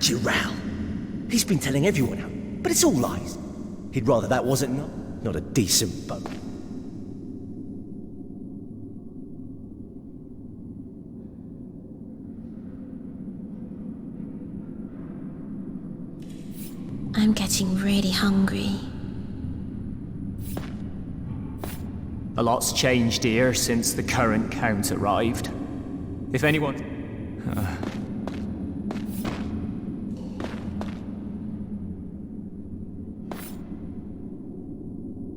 Giral. He's been telling everyone out, but it's all lies. He'd rather that wasn't not a decent boat. I'm getting really hungry. A lot's changed here since the current count arrived. If anyone...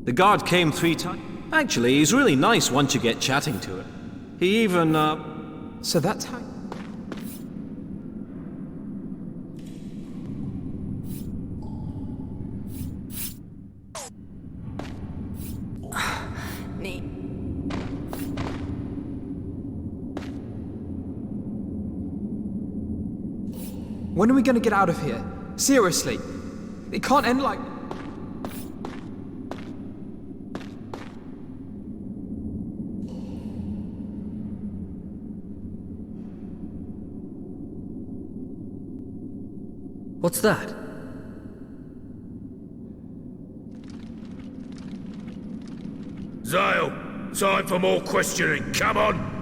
The guard came 3 times. Actually, he's really nice once you get chatting to him. He even, So that's how... When are we gonna get out of here? Seriously. It can't end like... What's that? Zale, time for more questioning. Come on!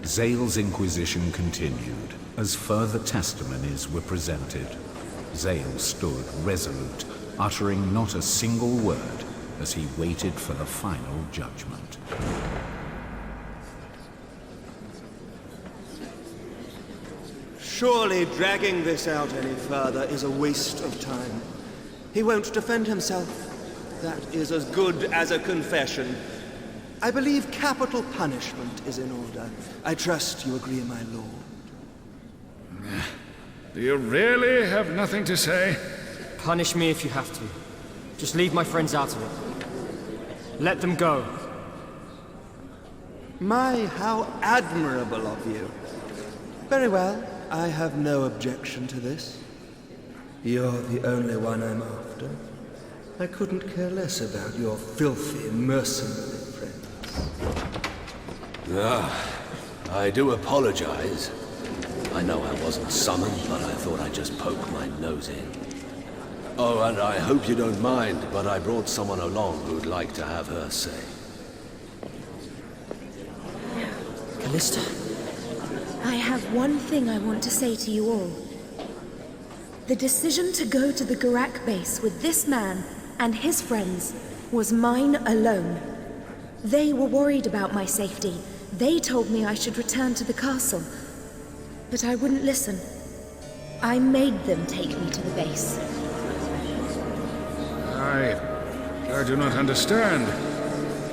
Zale's inquisition continued, as further testimonies were presented. Zale stood resolute, uttering not a single word, as he waited for the final judgment. Surely dragging this out any further is a waste of time. He won't defend himself. That is as good as a confession. I believe capital punishment is in order. I trust you agree, my lord. Do you really have nothing to say? Punish me if you have to. Just leave my friends out of it. Let them go. My, how admirable of you. Very well, I have no objection to this. You're the only one I'm after. I couldn't care less about your filthy, mercenary friends. I do apologize. I know I wasn't summoned, but I thought I'd just poke my nose in. Oh, and I hope you don't mind, but I brought someone along who'd like to have her say. Calista? I have one thing I want to say to you all. The decision to go to the Garak base with this man and his friends was mine alone. They were worried about my safety. They told me I should return to the castle. But I wouldn't listen. I made them take me to the base. I do not understand.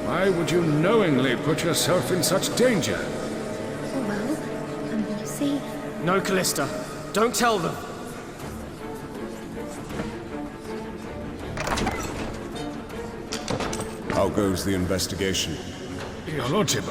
Why would you knowingly put yourself in such danger? Oh well, you see... No, Calista. Don't tell them. How goes the investigation? Your Lordship,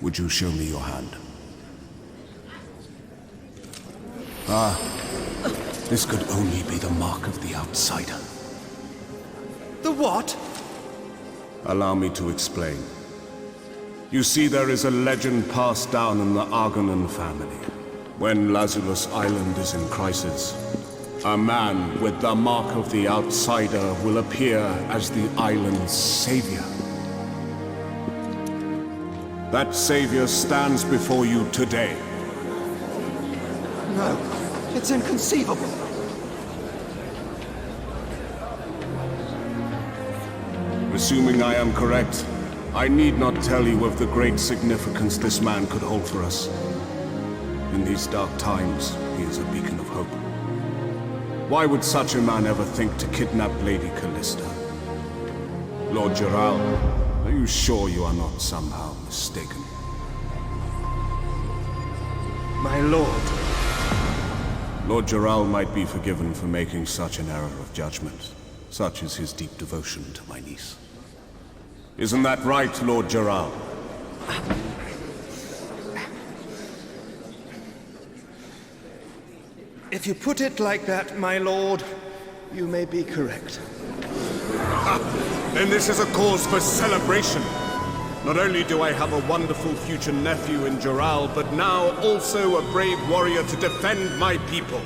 Would you show me your hand? This could only be the mark of the outsider. The what? Allow me to explain. You see, there is a legend passed down in the Argonan family. When Lazarus Island is in crisis, a man with the mark of the outsider will appear as the island's savior. That savior stands before you today. No, it's inconceivable. Assuming I am correct, I need not tell you of the great significance this man could hold for us. In these dark times, he is a beacon of hope. Why would such a man ever think to kidnap Lady Calista? Lord Gerald, are you sure you are not somehow mistaken? My lord. Lord Gerald might be forgiven for making such an error of judgment. Such is his deep devotion to my niece. Isn't that right, Lord Gerald? If you put it like that, my lord, you may be correct. Then this is a cause for celebration. Not only do I have a wonderful future nephew in Gerald, but now also a brave warrior to defend my people.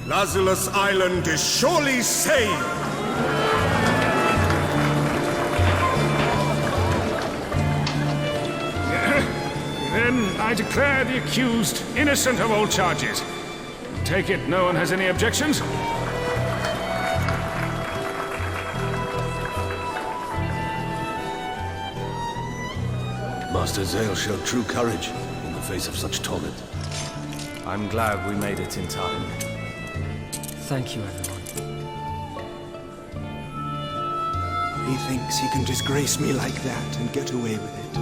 Lazulus Island is surely saved! Then I declare the accused innocent of all charges. Take it no one has any objections? Master Zale showed true courage in the face of such torment. I'm glad we made it in time. Thank you, everyone. He thinks he can disgrace me like that and get away with it.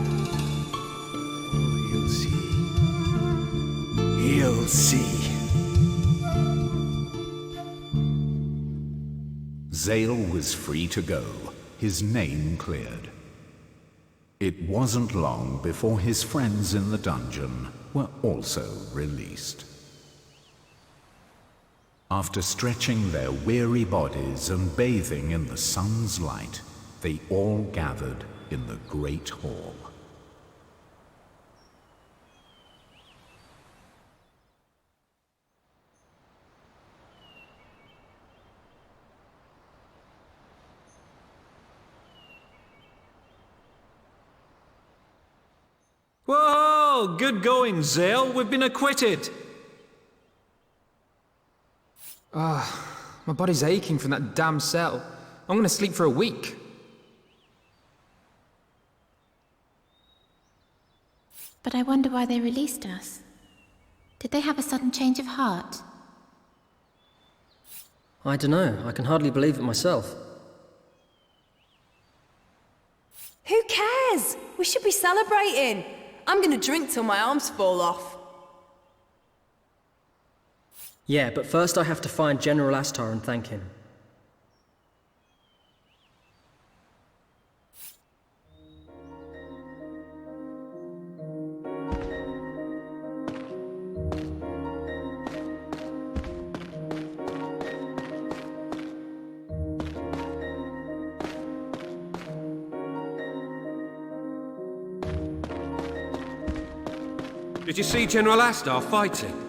You'll see. He'll see. Zale was free to go, his name cleared. It wasn't long before his friends in the dungeon were also released. After stretching their weary bodies and bathing in the sun's light, they all gathered in the great hall. Whoa! Good going, Zale. We've been acquitted. My body's aching from that damn cell. I'm gonna sleep for a week. But I wonder why they released us. Did they have a sudden change of heart? I don't know. I can hardly believe it myself. Who cares? We should be celebrating. I'm gonna drink till my arms fall off. Yeah, but first I have to find General Astar and thank him. Did you see General Astar fighting?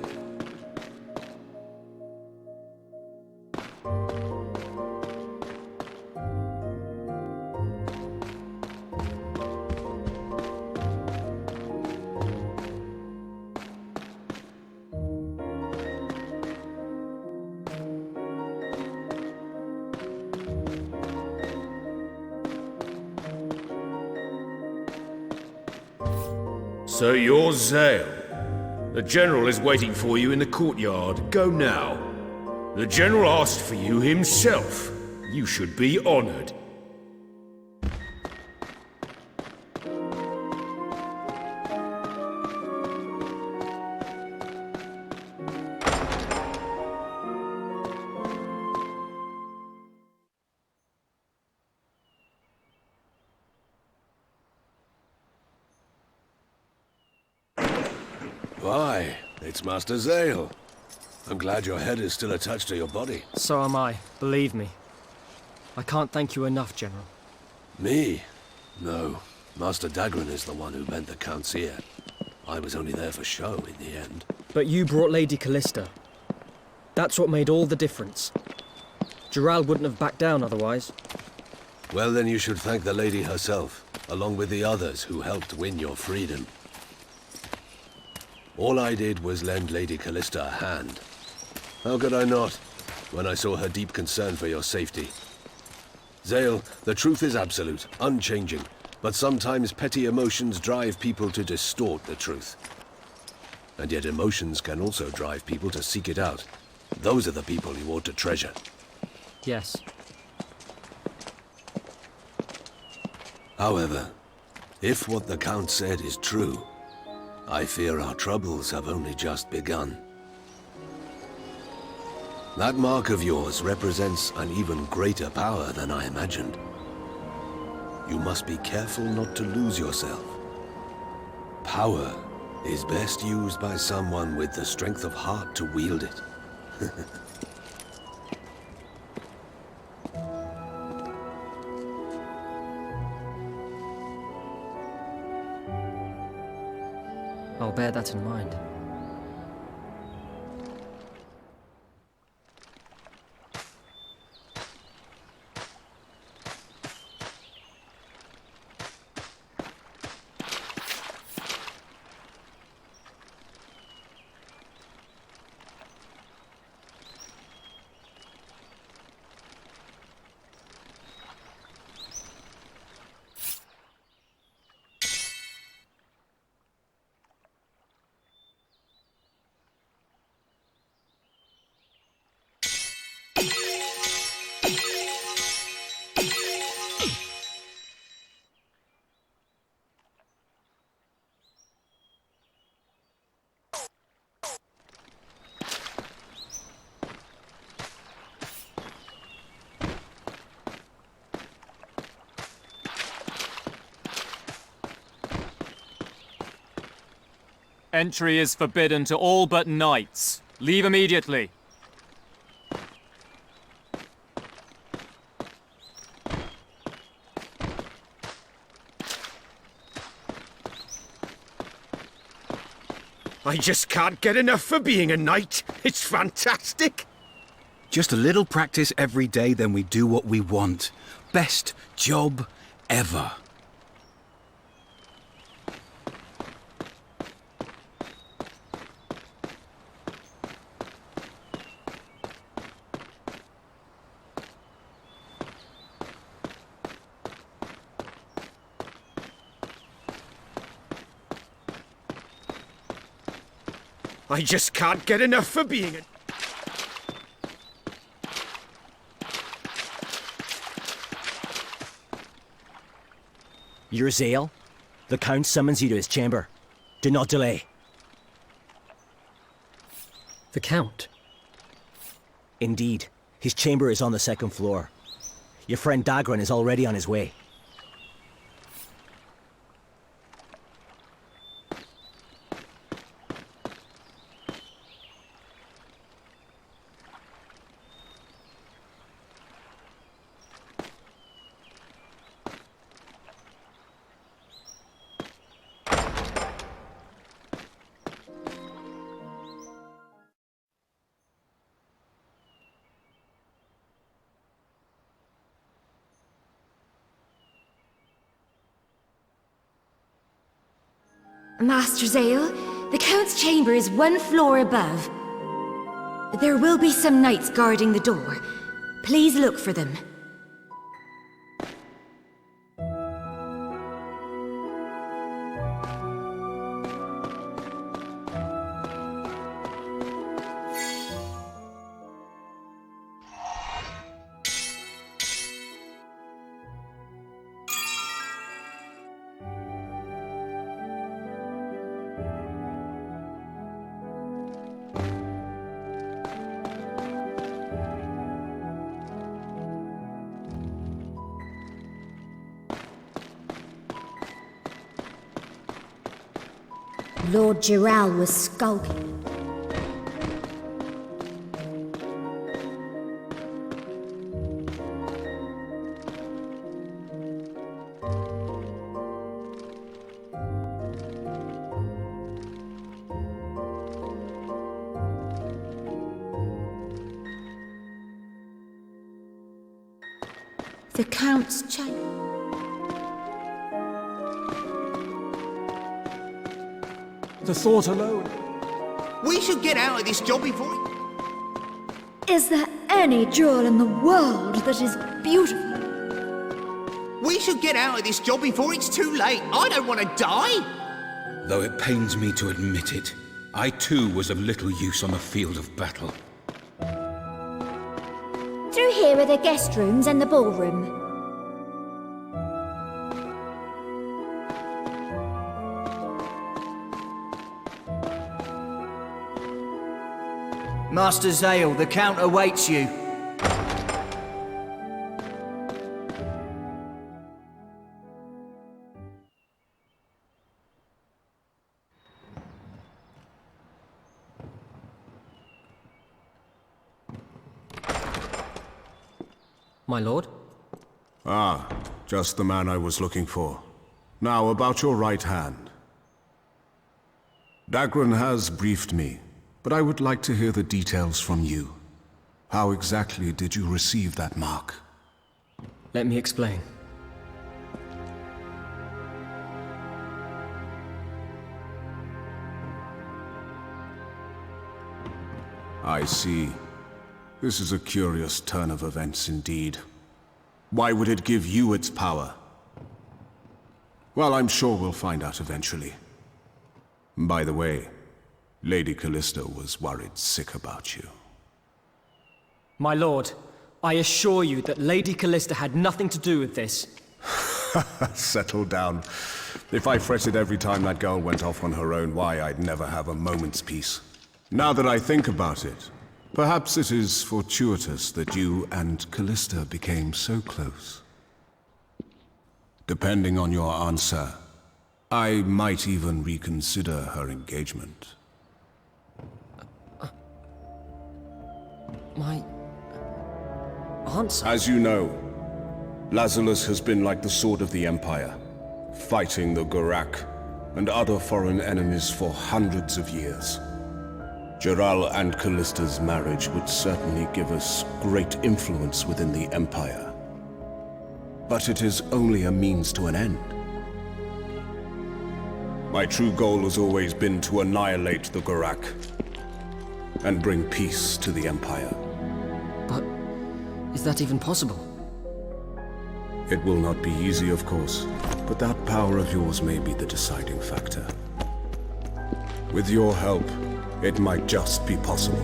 So you're Zale. The General is waiting for you in the courtyard. Go now. The General asked for you himself. You should be honored. Why, it's Master Zale. I'm glad your head is still attached to your body. So am I, believe me. I can't thank you enough, General. Me? No. Master Dagran is the one who bent the Count's ear. I was only there for show in the end. But you brought Lady Calista. That's what made all the difference. Gerald wouldn't have backed down otherwise. Well, then you should thank the lady herself, along with the others who helped win your freedom. All I did was lend Lady Calista a hand. How could I not, when I saw her deep concern for your safety? Zale, the truth is absolute, unchanging, but sometimes petty emotions drive people to distort the truth. And yet emotions can also drive people to seek it out, Those are the people you ought to treasure. Yes. However, if what the Count said is true, I fear our troubles have only just begun. That mark of yours represents an even greater power than I imagined. You must be careful not to lose yourself. Power is best used by someone with the strength of heart to wield it. I'll bear that in mind. Entry is forbidden to all but knights. Leave immediately. I just can't get enough for being a knight. It's fantastic. Just a little practice every day, then we do what we want. Best job ever. I just can't get enough for being a... You're Zale. The Count summons you to his chamber. Do not delay. The Count? Indeed. His chamber is on the second floor. Your friend Dagran is already on his way. Master Zale, the Count's chamber is one floor above. There will be some knights guarding the door. Please look for them. Lord Giral was skulking. The Count's chamber. The thought alone. We should get out of this job before it... Is there any jewel in the world that is beautiful? We should get out of this job before it's too late. I don't want to die. Though it pains me to admit it, I too was of little use on the field of battle. here are the guest rooms and the ballroom. Master Zale, the Count awaits you. My lord? Ah, just the man I was looking for. Now, about your right hand. Dagran has briefed me, but I would like to hear the details from you. How exactly did you receive that mark? Let me explain. I see. This is a curious turn of events indeed. Why would it give you its power? Well, I'm sure we'll find out eventually. By the way, Lady Calista was worried sick about you. My lord, I assure you that Lady Calista had nothing to do with this. Settle down. If I fretted every time that girl went off on her own, why, I'd never have a moment's peace. Now that I think about it, perhaps it is fortuitous that you and Calista became so close. Depending on your answer, I might even reconsider her engagement. My answer? As you know, Lazarus has been like the sword of the Empire, fighting the Gurak and other foreign enemies for hundreds of years. Jural and Callista's marriage would certainly give us great influence within the Empire. But it is only a means to an end. My true goal has always been to annihilate the Gurak and bring peace to the Empire. But is that even possible? It will not be easy, of course, but that power of yours may be the deciding factor. With your help, it might just be possible.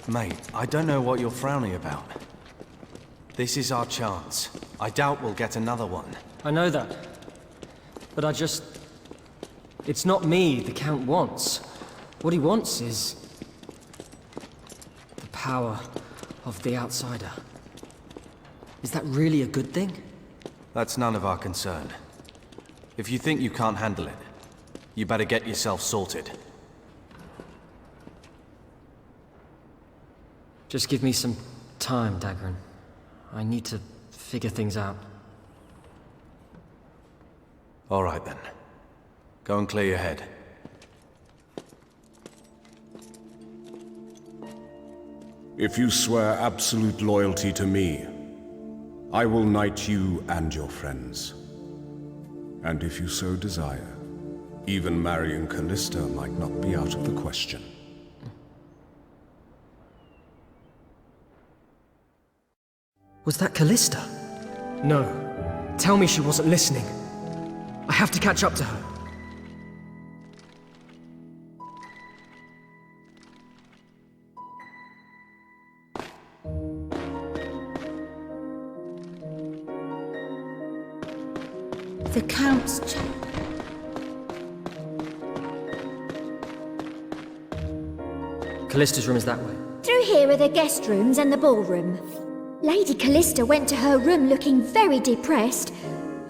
Mate, I don't know what you're frowning about. This is our chance. I doubt we'll get another one. I know that. But it's not me the Count wants. What he wants is the power of the outsider. Is that really a good thing? That's none of our concern. If you think you can't handle it, you better get yourself sorted. Just give me some time, Dagran. I need to figure things out. All right then. Go and clear your head. If you swear absolute loyalty to me, I will knight you and your friends. And if you so desire, even marrying Calista might not be out of the question. Was that Calista? No. Tell me she wasn't listening. I have to catch up to her. The Count's Callista's room is that way. Through here are the guest rooms and the ballroom. Lady Calista went to her room looking very depressed.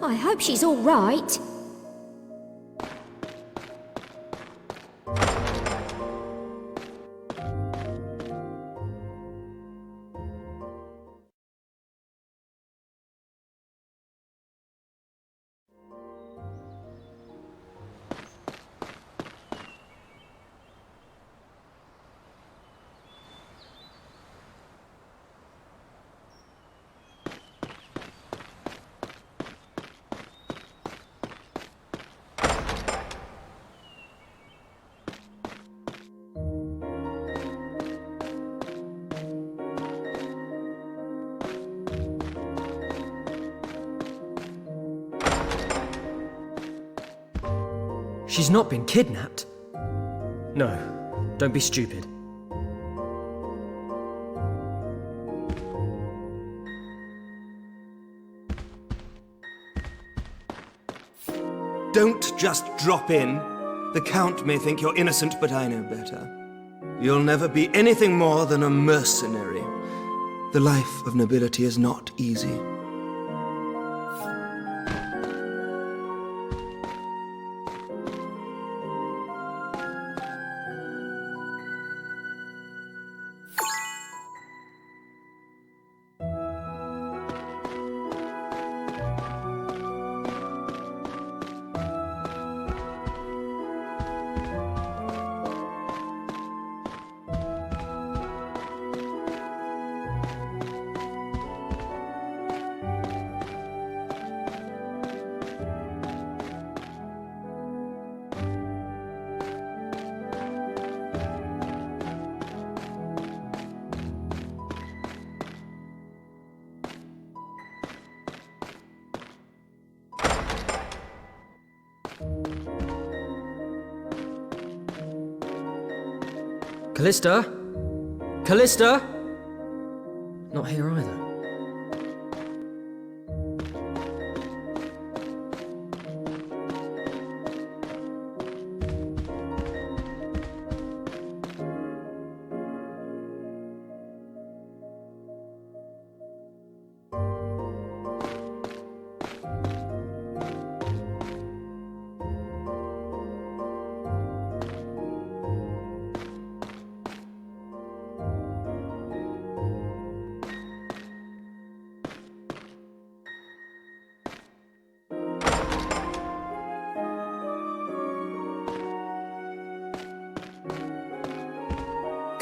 I hope she's all right. She's not been kidnapped. No, don't be stupid. Don't just drop in. The Count may think you're innocent, but I know better. You'll never be anything more than a mercenary. The life of nobility is not easy. Calista? Calista? Not here either.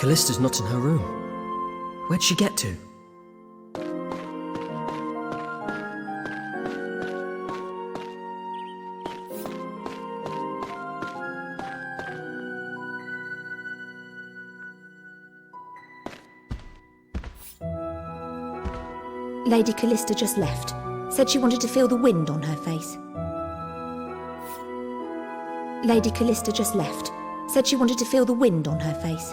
Calista's not in her room. Where'd she get to? Lady Calista just left. Said she wanted to feel the wind on her face. Lady Calista just left. Said she wanted to feel the wind on her face.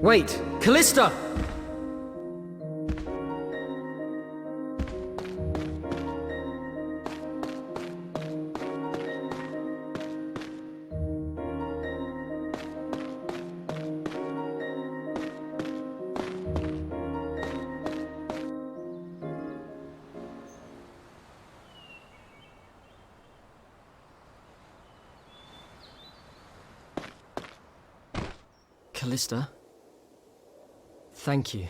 Wait! Calista! Calista? Thank you.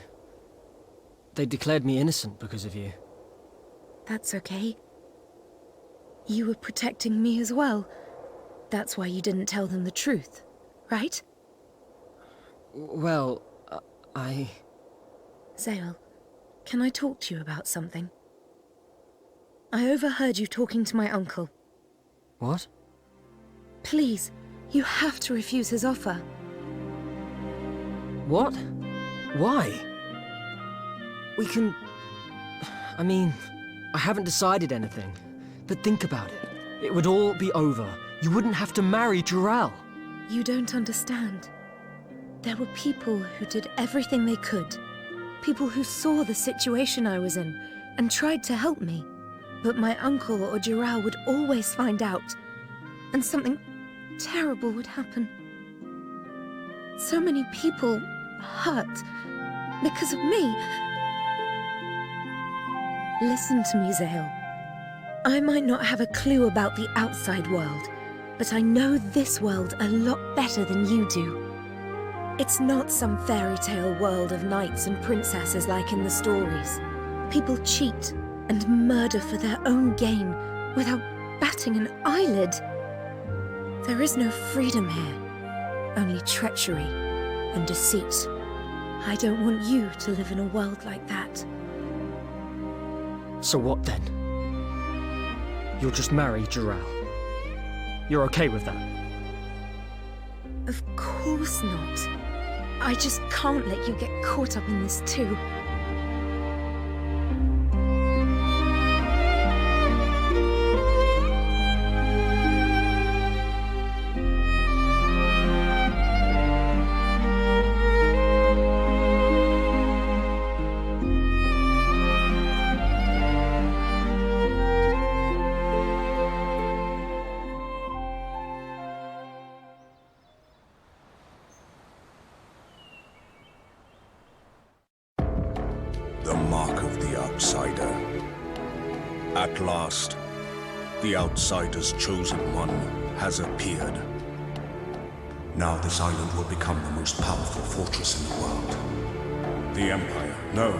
They declared me innocent because of you. That's okay. You were protecting me as well. That's why you didn't tell them the truth, right? Well, I... Zale, can I talk to you about something? I overheard you talking to my uncle. What? Please, you have to refuse his offer. What? Why? We can... I mean, I haven't decided anything. But think about it. It would all be over. You wouldn't have to marry Jarrell. You don't understand. There were people who did everything they could. People who saw the situation I was in and tried to help me. But my uncle or Jarrell would always find out. And something terrible would happen. So many people hurt because of me. Listen to me, Zale. I might not have a clue about the outside world, but I know this world a lot better than you do. It's not some fairy tale world of knights and princesses like in the stories. People cheat and murder for their own gain without batting an eyelid. There is no freedom here, only treachery and deceit. I don't want you to live in a world like that. So what then? You'll just marry Jarrell. You're okay with that? Of course not. I just can't let you get caught up in this too. The mark of the outsider. At last, the outsider's chosen one has appeared. Now this island will become the most powerful fortress in the world. The Empire, no.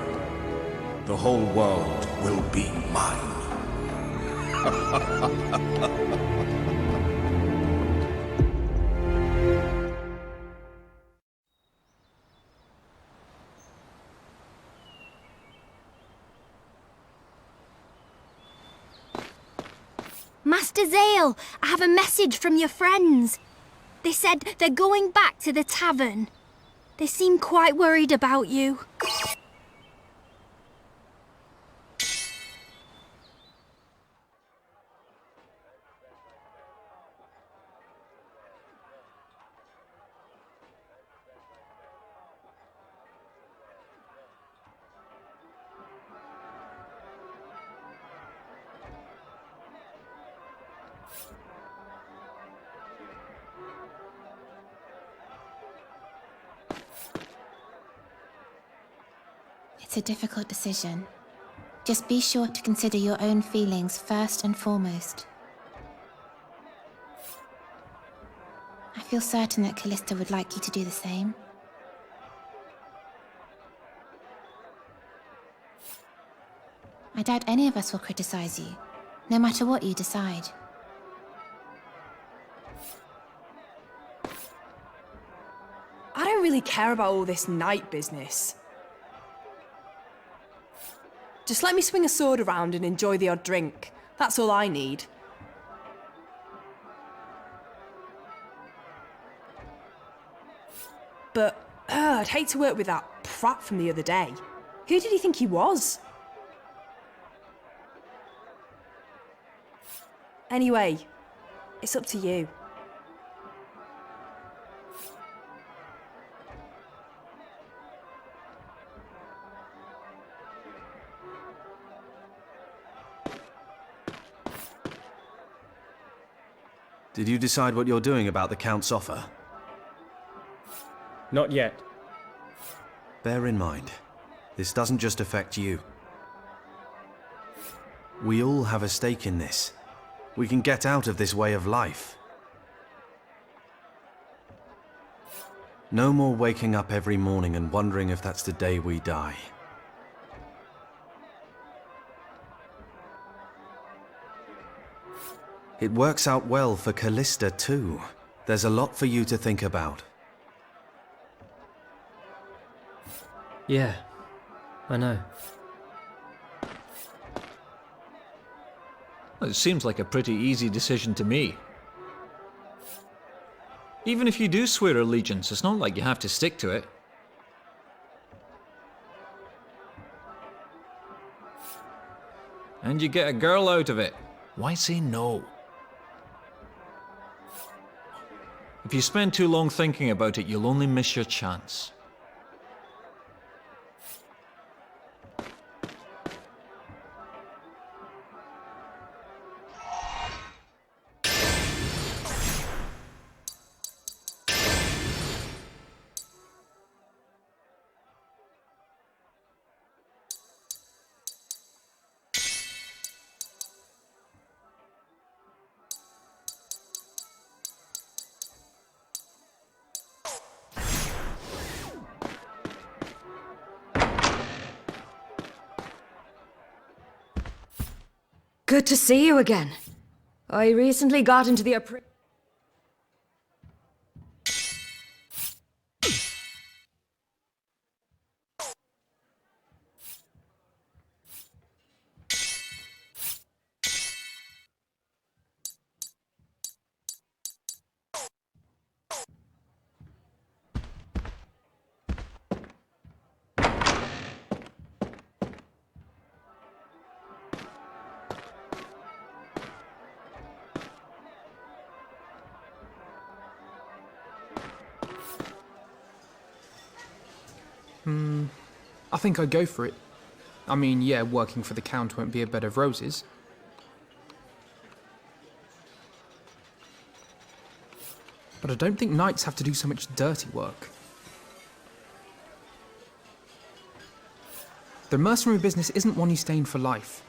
The whole world will be mine. Master Zale, I have a message from your friends. They said they're going back to the tavern. They seem quite worried about you. It's a difficult decision. Just be sure to consider your own feelings first and foremost. I feel certain that Calista would like you to do the same. I doubt any of us will criticize you, no matter what you decide. I don't really care about all this night business. Just let me swing a sword around and enjoy the odd drink. That's all I need. But, I'd hate to work with that prat from the other day. Who did he think he was? Anyway, it's up to you. Did you decide what you're doing about the Count's offer? Not yet. Bear in mind, this doesn't just affect you. We all have a stake in this. We can get out of this way of life. No more waking up every morning and wondering if that's the day we die. It works out well for Calista too. There's a lot for you to think about. Yeah, I know. It seems like a pretty easy decision to me. Even if you do swear allegiance, it's not like you have to stick to it. And you get a girl out of it. Why say no? If you spend too long thinking about it, you'll only miss your chance. Good to see you again. I recently got into the I think I'd go for it. I mean, yeah, working for the Count won't be a bed of roses. But I don't think knights have to do so much dirty work. The mercenary business isn't one you stay in for life.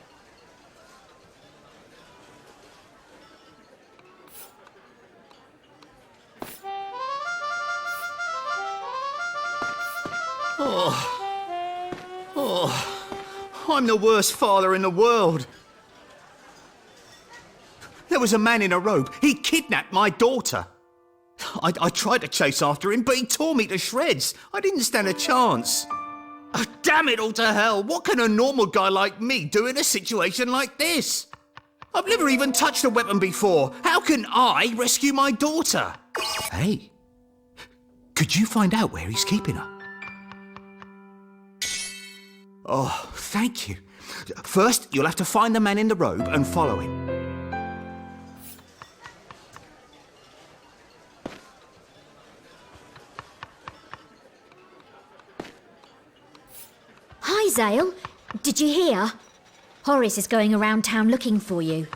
I'm the worst father in the world. There was a man in a robe. He kidnapped my daughter. I tried to chase after him, but he tore me to shreds. I didn't stand a chance. Oh, damn it all to hell. What can a normal guy like me do in a situation like this? I've never even touched a weapon before. How can I rescue my daughter? Hey, could you find out where he's keeping her? Oh, thank you. First, you'll have to find the man in the robe and follow him. Hi, Zale. Did you hear? Horace is going around town looking for you.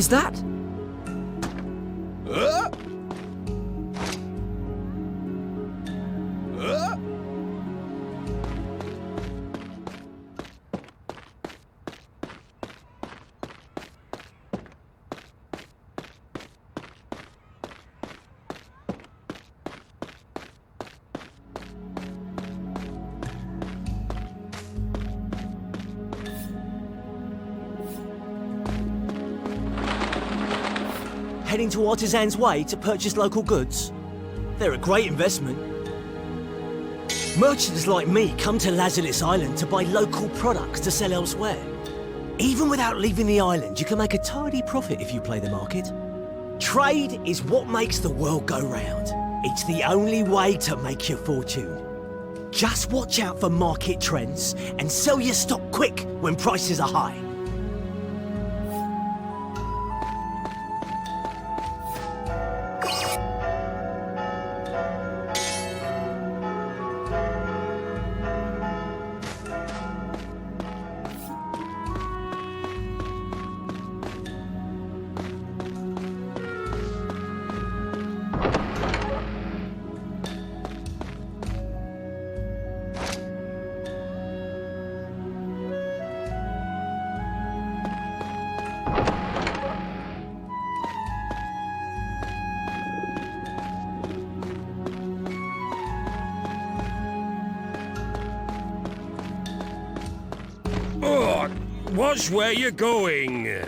Is that? Heading to Artisan's Way to purchase local goods? They're a great investment. Merchants like me come to Lazarus Island to buy local products to sell elsewhere. Even without leaving the island, you can make a tidy profit if you play the market. Trade is what makes the world go round. It's the only way to make your fortune. Just watch out for market trends and sell your stock quick when prices are high. Watch where you're going.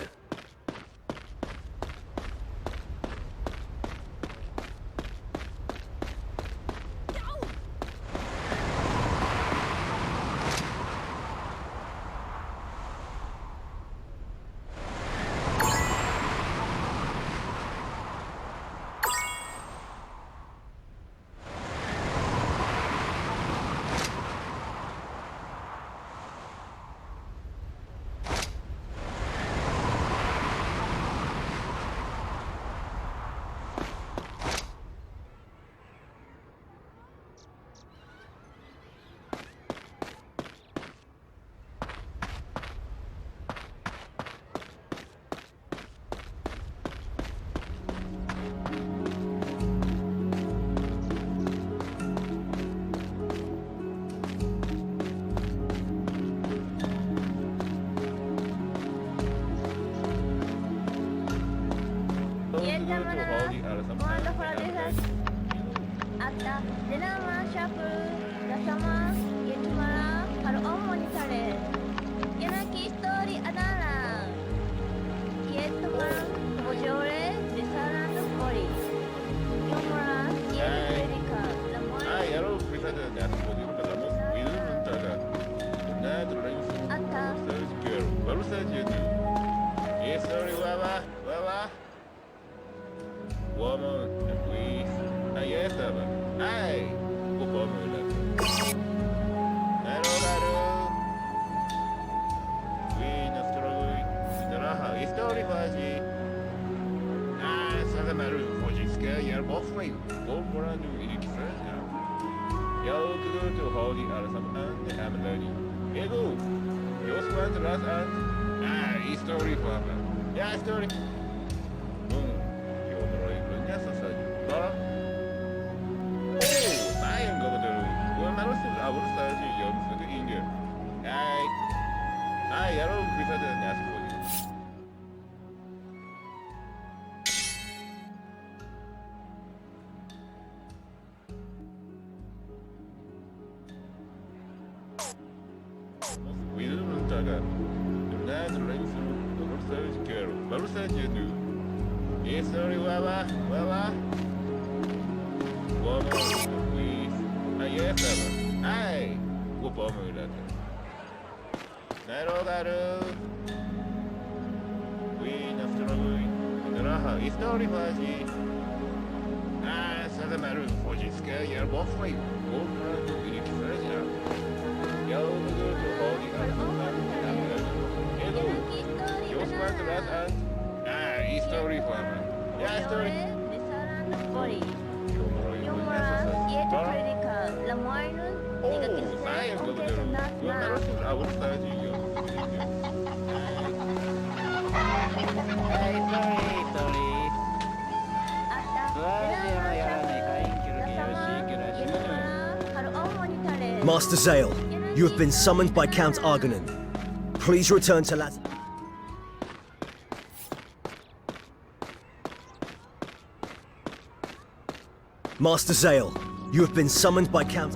Master Zale, you have been summoned by Count Argonin. Please return to Master Zale, you have been summoned by Count...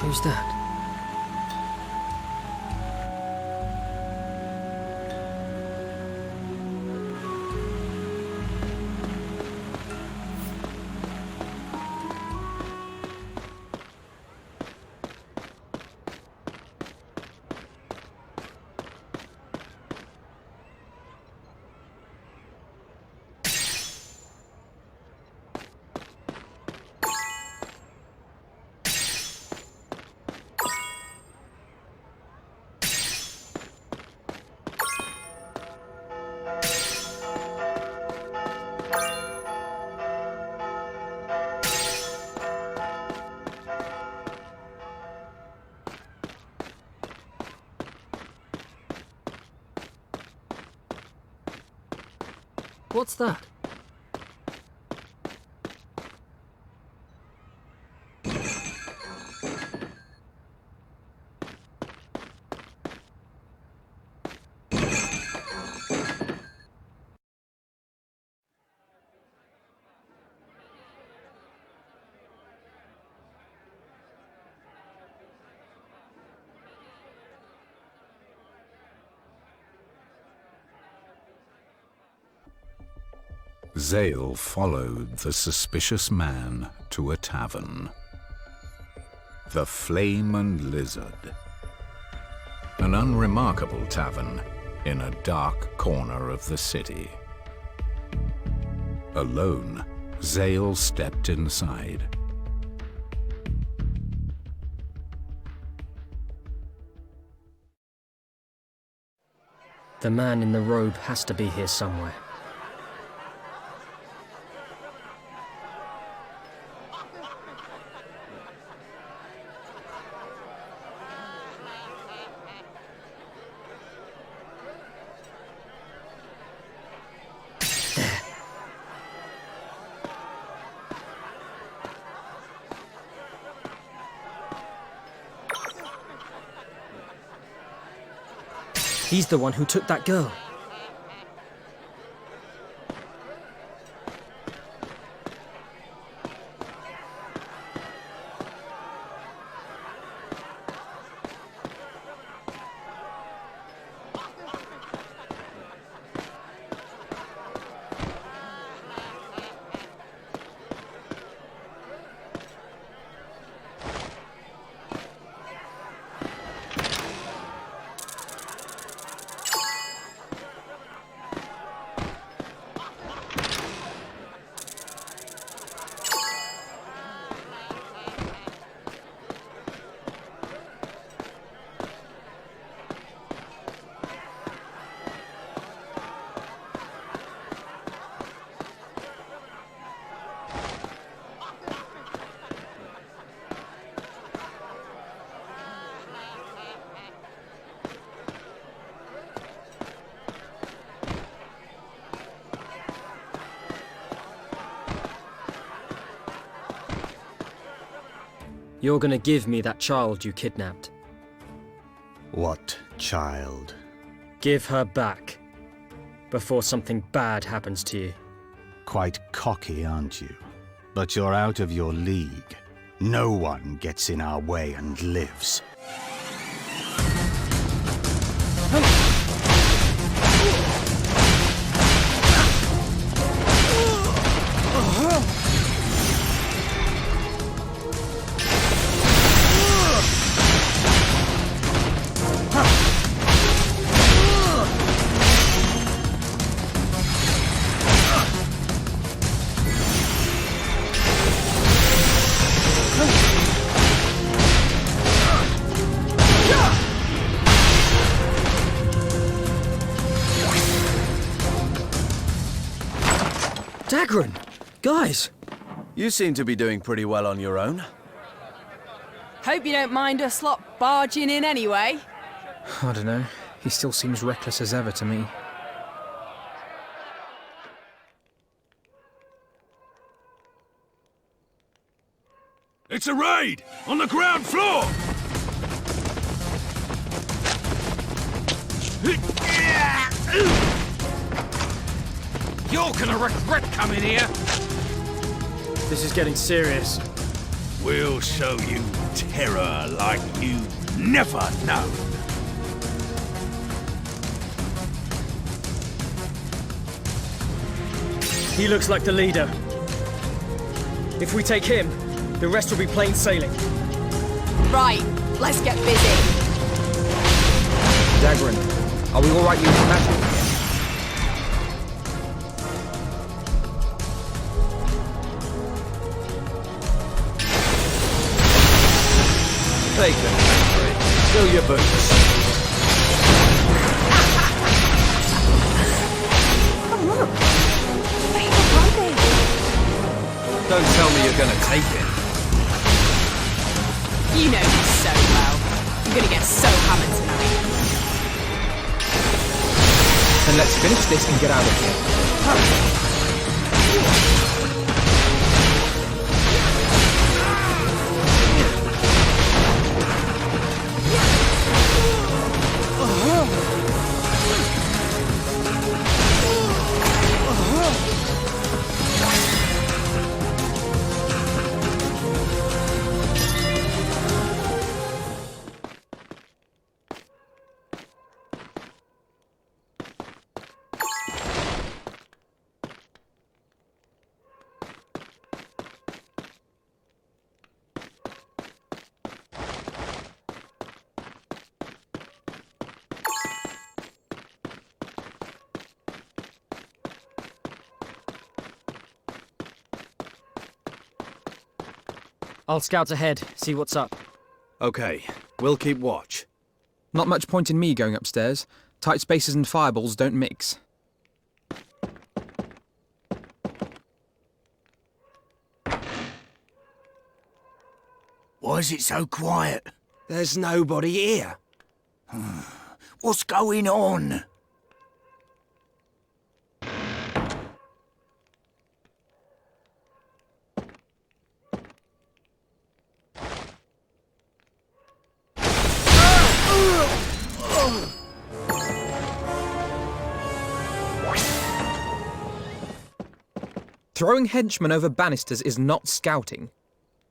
Who's that? What's that? Zale followed the suspicious man to a tavern. The Flame and Lizard. An unremarkable tavern in a dark corner of the city. Alone, Zale stepped inside. The man in the robe has to be here somewhere. He's the one who took that girl. You're gonna give me that child you kidnapped. What child? Give her back. Before something bad happens to you. Quite cocky, aren't you? But you're out of your league. No one gets in our way and lives. Dagran! Guys! You seem to be doing pretty well on your own. Hope you don't mind us lot barging in anyway. I don't know. He still seems reckless as ever to me. It's a raid! On the ground floor! You're gonna regret coming here! This is getting serious. We'll show you terror like you've never known. He looks like the leader. If we take him, the rest will be plain sailing. Right, let's get busy. Dagran, are we alright using magic? Take them, fill your boots. Oh look, they have running. Don't tell me you're gonna take it. You know me so well. I'm gonna get so hammered tonight. Then let's finish this and get out of here. I'll scout ahead, see what's up. Okay, we'll keep watch. Not much point in me going upstairs. Tight spaces and fireballs don't mix. Why is it so quiet? There's nobody here. What's going on? Throwing henchmen over banisters is not scouting.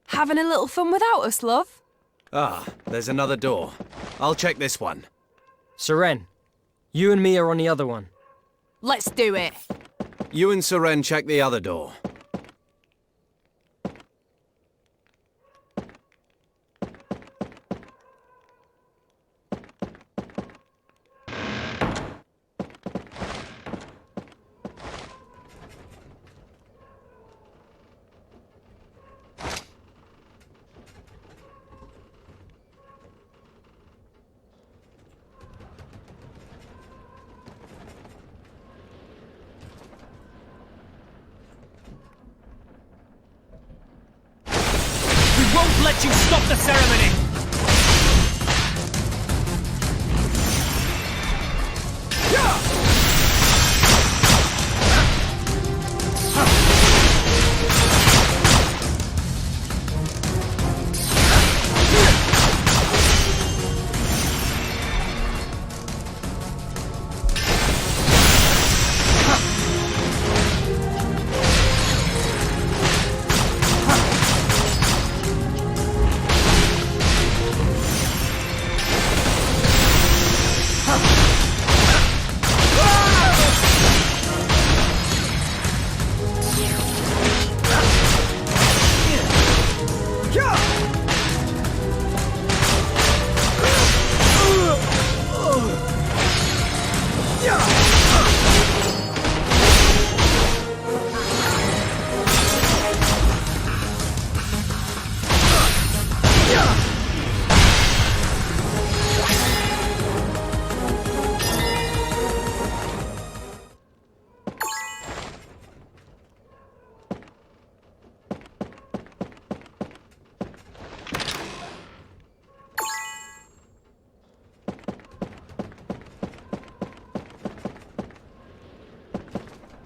Having a little fun without us, love? Ah, there's another door. I'll check this one. Seren, you and me are on the other one. Let's do it. You and Seren check the other door. Won't let you stop the ceremony!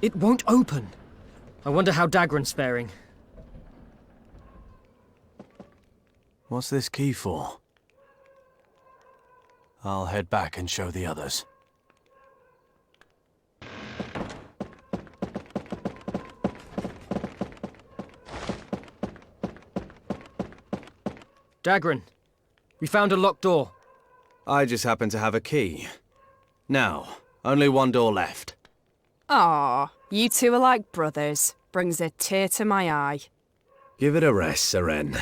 It won't open. I wonder how Dagran's faring. What's this key for? I'll head back and show the others. Dagran, we found a locked door. I just happen to have a key. Now, only one door left. Aw, you two are like brothers. Brings a tear to my eye. Give it a rest, Seren.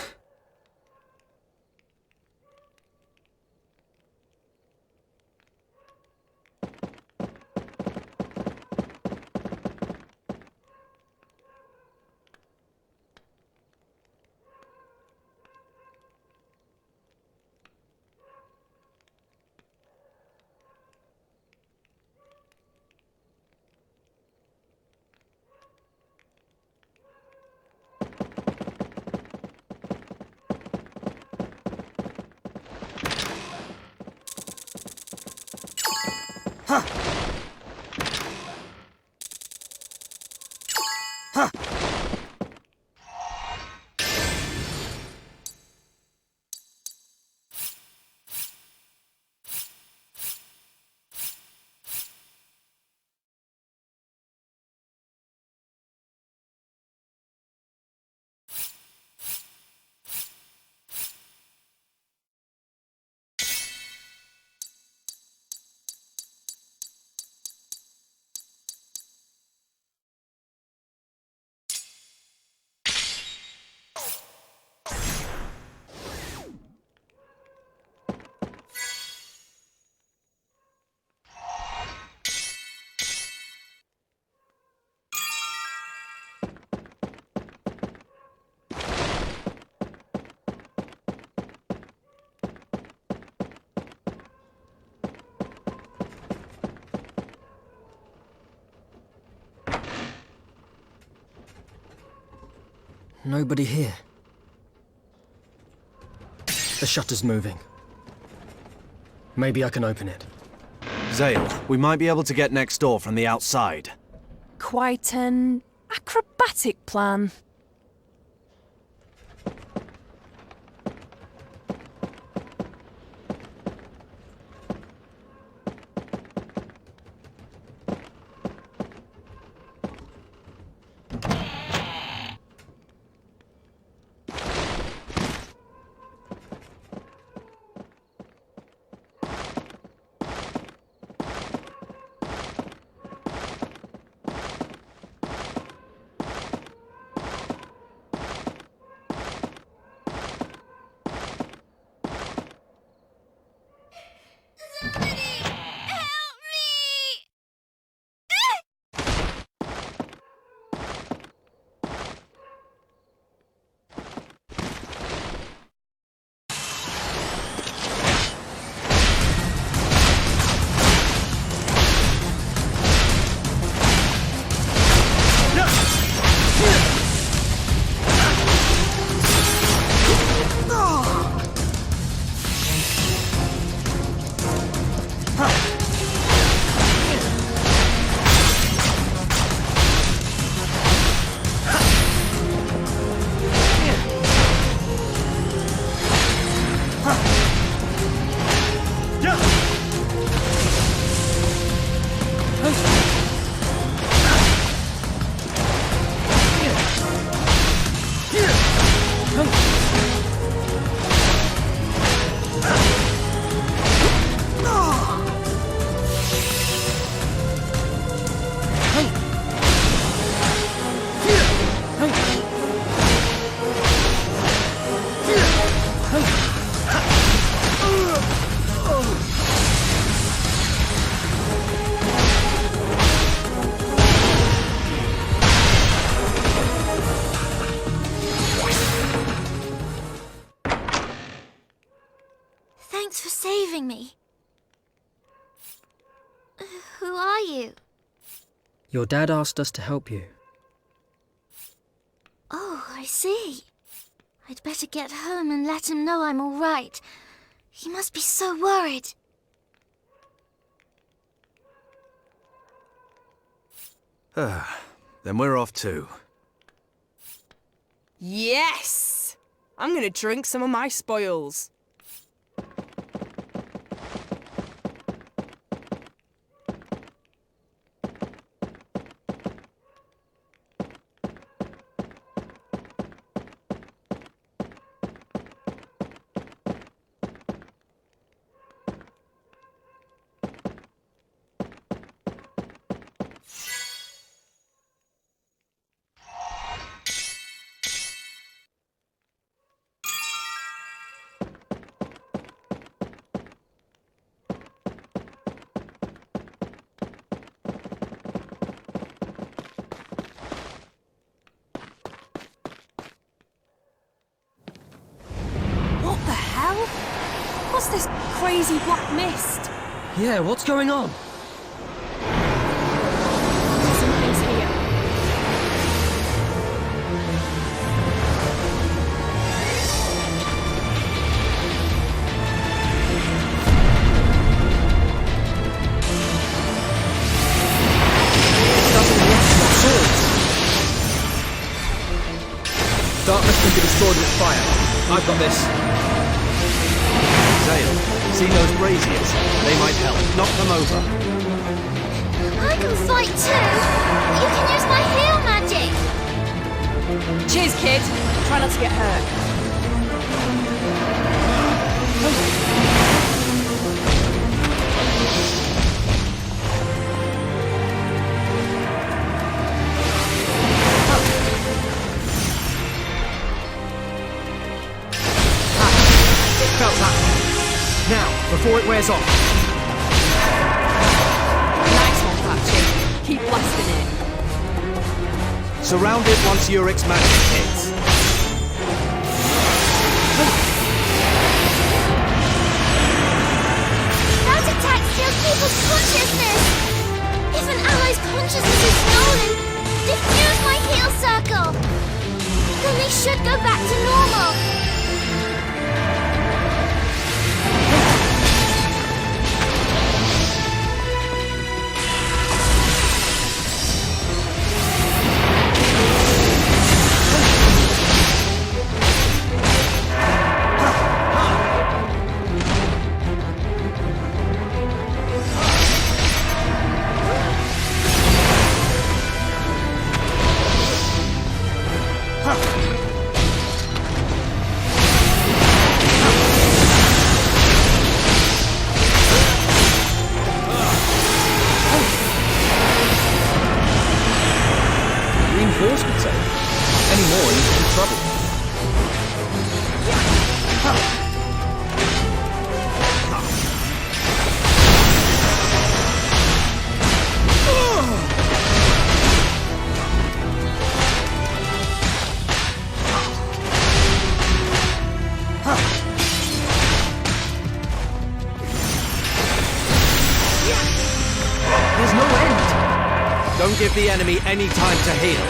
Nobody here. The shutter's moving. Maybe I can open it. Zale, we might be able to get next door from the outside. Quite an acrobatic plan. Thanks for saving me. Who are you? Your dad asked us to help you. Oh, I see. I'd better get home and let him know I'm all right. He must be so worried. Then we're off too. Yes! I'm gonna drink some of my spoils. What's this crazy black mist? Yeah, what's going on? Something's here. Darkness can be destroyed with fire. I've got this. Zale, see those braziers? They might help. Knock them over. I can fight too. You can use my heal magic. Cheers, kid. Try not to get hurt. Felt that. Now, before it wears off. Nice one, Patchy. Keep blasting it. Surround it once Urik's magic hits. That attack steals people's consciousness. If an ally's consciousness is stolen, diffuse my heal circle. Then they should go back to normal. Reinforcements, eh? Any more and you're in trouble. There's no end. Don't give the enemy any time to heal.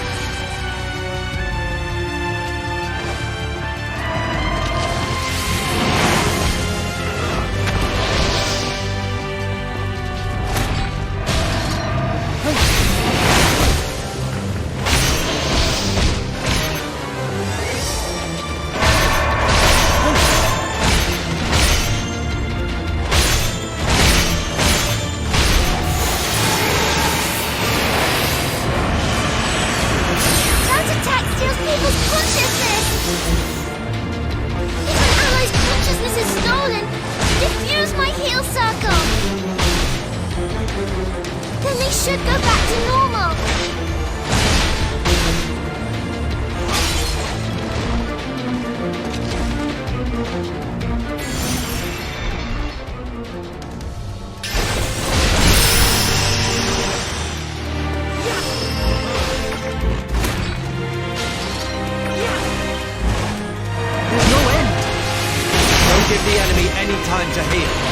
Should go back to normal. There's no end. Don't give the enemy any time to heal.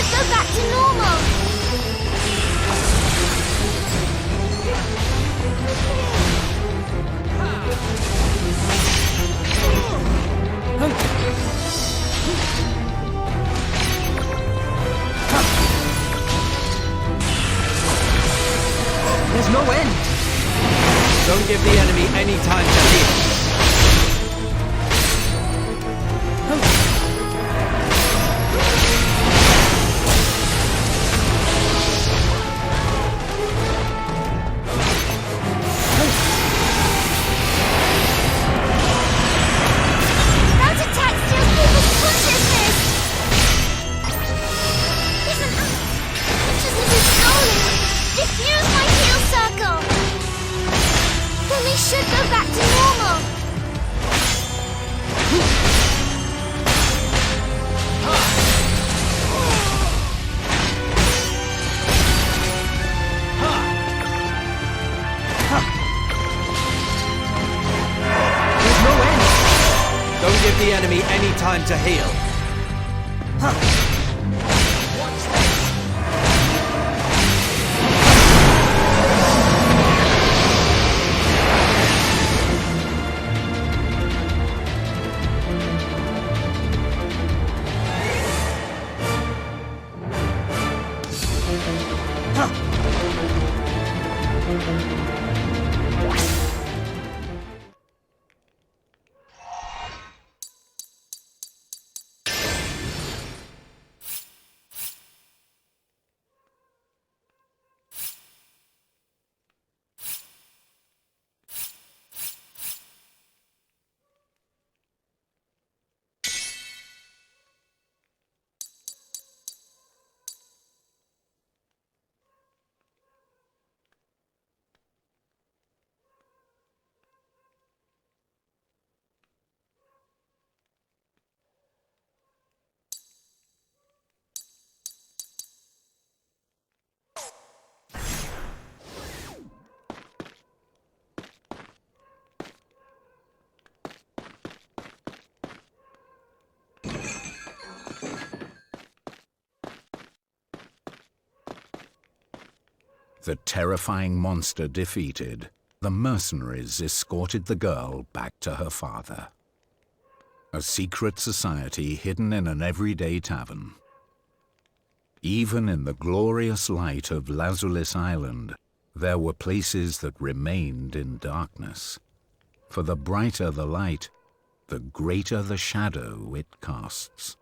should go back to normal. There's no end! Don't give the enemy any time to heal. That attack steals people's consciousness! If an consciousness is stolen, diffuse my heal circle! Then they should go back to normal! There's no end! Don't give the enemy any time to heal. The terrifying monster defeated, the mercenaries escorted the girl back to her father. A secret society hidden in an everyday tavern. Even in the glorious light of Lazulis Island, there were places that remained in darkness. For the brighter the light, the greater the shadow it casts.